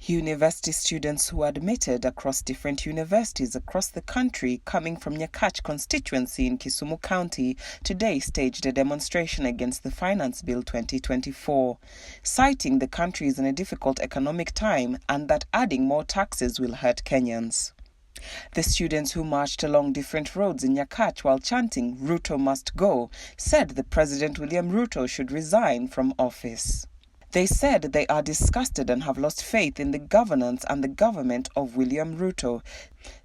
University students who admitted across different universities across the country coming from Nyakach constituency in Kisumu County today staged a demonstration against the Finance Bill 2024, citing the country is in a difficult economic time and that adding more taxes will hurt Kenyans. The students who marched along different roads in Nyakach while chanting "Ruto must go" said the President William Ruto should resign from office. They said they are disgusted and have lost faith in the governance and the government of William Ruto,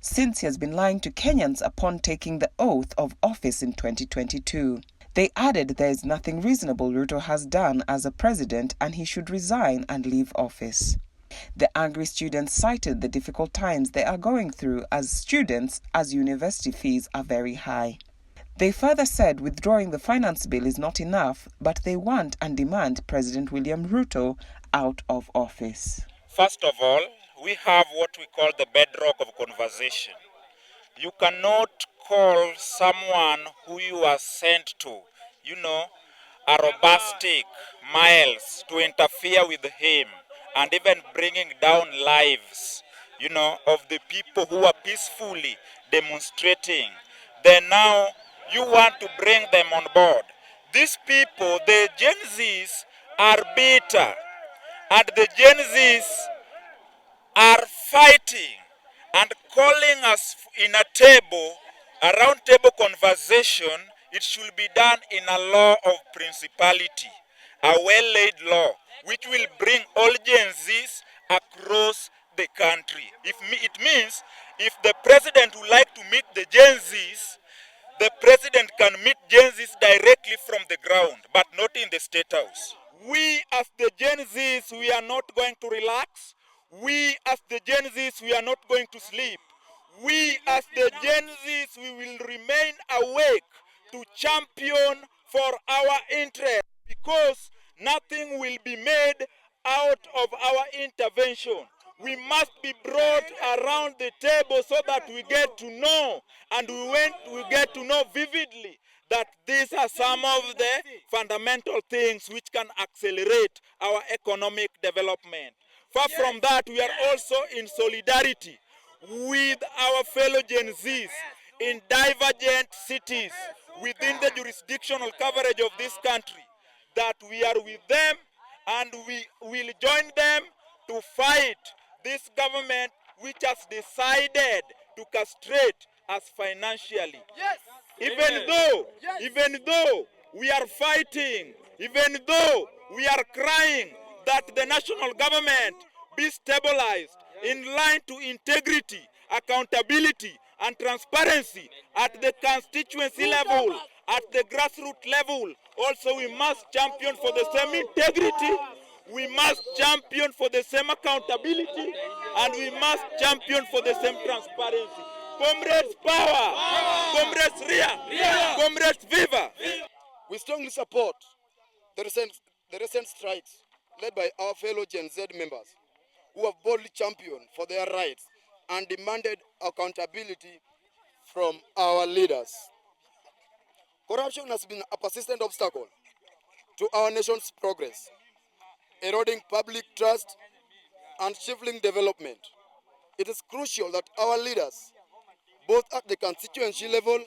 since he has been lying to Kenyans upon taking the oath of office in 2022. They added there is nothing reasonable Ruto has done as a president and he should resign and leave office. The angry students cited the difficult times they are going through as students, as university fees are very high. They further said withdrawing the finance bill is not enough, but they want and demand President William Ruto out of office. First of all, we have what we call the bedrock of conversation. You cannot call someone who you are sent to, a robustic miles to interfere with him and even bringing down lives, of the people who are peacefully demonstrating. Then now you want to bring them on board. These people, the Gen Zs, are bitter, and the Gen Zs are fighting and calling us in a round table conversation. It should be done in a law of principality, a well-laid law, which will bring all Gen Zs across the country. It means if the president would like to meet the Gen Zs, the president can meet Gen Zs directly from the ground, but not in the State House. We as the Gen Zs, we are not going to relax. We as the Gen Zs, we are not going to sleep. We as the Gen Zs, we will remain awake to champion for our interest, because nothing will be made out of our intervention. We must be brought around the table so that we get to know, and we get to know vividly that these are some of the fundamental things which can accelerate our economic development. Far from that, we are also in solidarity with our fellow Gen Zs in divergent cities within the jurisdictional coverage of this country, that we are with them and we will join them to fight this government which has decided to castrate us financially. Yes. Even though we are fighting, even though we are crying that the national government be stabilized in line to integrity, accountability, and transparency at the constituency level, at the grassroots level. Also, we must champion for the same integrity, we must champion for the same accountability, and we must champion for the same transparency. Comrades power! Comrades Ria! Comrades Viva! We strongly support the recent strikes led by our fellow Gen Z members who have boldly championed for their rights and demanded accountability from our leaders. Corruption has been a persistent obstacle to our nation's progress, eroding public trust and stifling development. It is crucial that our leaders, both at the constituency level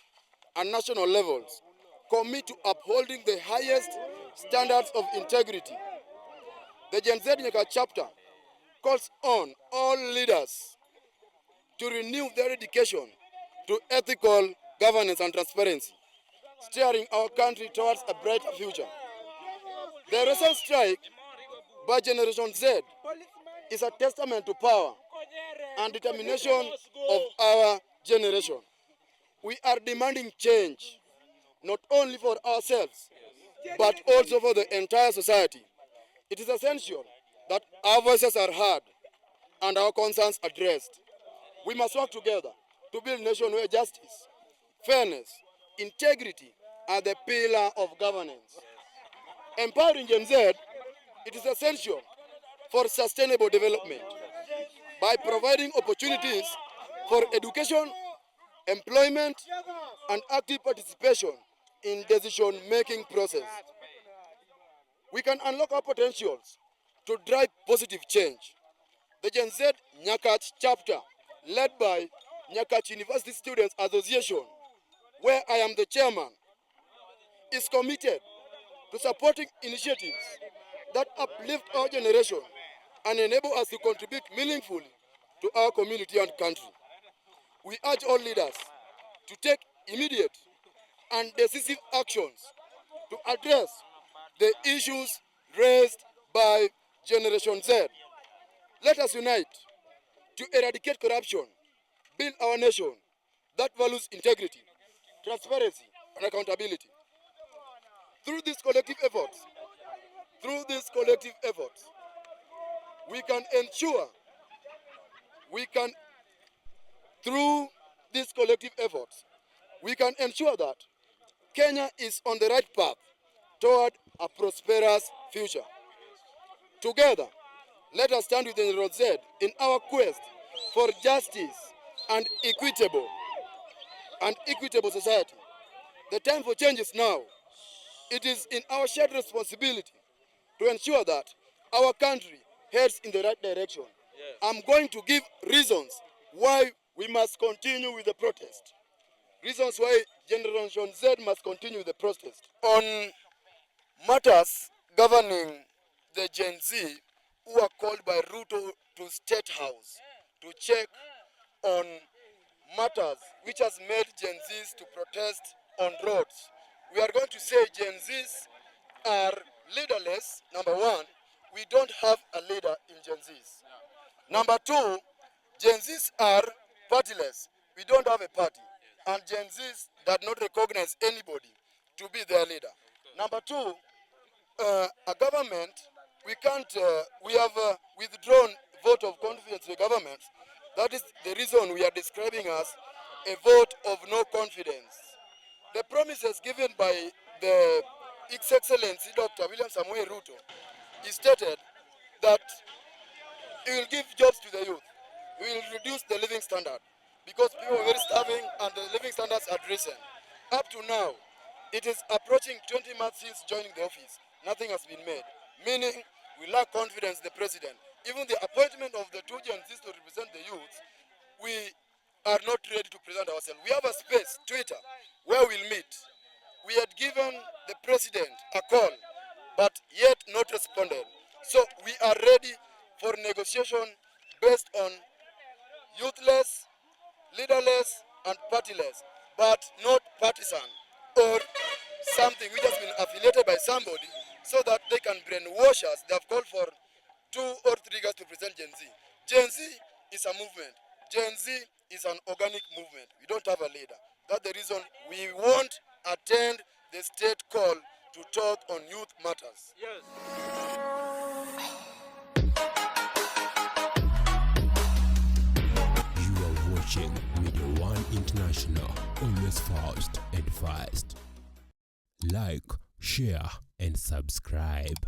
and national levels, commit to upholding the highest standards of integrity. The Gen Z Nyaka chapter calls on all leaders to renew their dedication to ethical governance and transparency, steering our country towards a brighter future. The recent strike by Generation Z is a testament to power and determination of our generation. We are demanding change, not only for ourselves, but also for the entire society. It is essential that our voices are heard and our concerns addressed. We must work together to build a nation where justice, fairness, integrity are the pillar of governance. Empowering Gen Z, it is essential for sustainable development by providing opportunities for education, employment, and active participation in decision-making process. We can unlock our potentials to drive positive change. The Gen Z Nyakach chapter, led by Nyakach University Students Association, where I am the chairman, is committed to supporting initiatives that uplift our generation and enable us to contribute meaningfully to our community and country. We urge all leaders to take immediate and decisive actions to address the issues raised by Generation Z. Let us unite to eradicate corruption, build our nation that values integrity, transparency, and accountability. Through these collective efforts, we can ensure that Kenya is on the right path toward a prosperous future. Together, let us stand with General Z in our quest for justice and equitable society. The time for change is now. It is in our shared responsibility to ensure that our country heads in the right direction. Yes. I'm going to give reasons why we must continue with the protest. Reasons why Generation Z must continue with the protest. On matters governing the Gen Z who are called by Ruto to State House to check on matters which has made Gen Zs to protest on roads. We are going to say Gen Zs are leaderless. Number one, we don't have a leader in Gen Zs. Number two, Gen Zs are partyless. We don't have a party. And Gen Zs do not recognize anybody to be their leader. Number two, a government, we have withdrawn vote of confidence in the government. That is the reason we are describing as a vote of no confidence. The promises given by the His Excellency Dr. William Samoei Ruto, he stated that he will give jobs to the youth. He will reduce the living standard because people are very starving and the living standards are risen. Up to now, it is approaching 20 months since joining the office. Nothing has been made, meaning we lack confidence in the president. Even the appointment of the two Gen Zs to represent the youth, we are not ready to present ourselves. We have a space, Twitter, where we'll meet. We had given the president a call, but yet not responded. So we are ready for negotiation based on youthless, leaderless, and partyless, but not partisan or something which has been affiliated by somebody so that they can brainwash us. They have called for 2 or 3 guys to present Gen Z. Gen Z is a movement. Gen Z is an organic movement. We don't have a leader. That's the reason we won't attend the state call to talk on youth matters. Yes. You are watching Radio 1 International, always fast and fast. Like, share, and subscribe.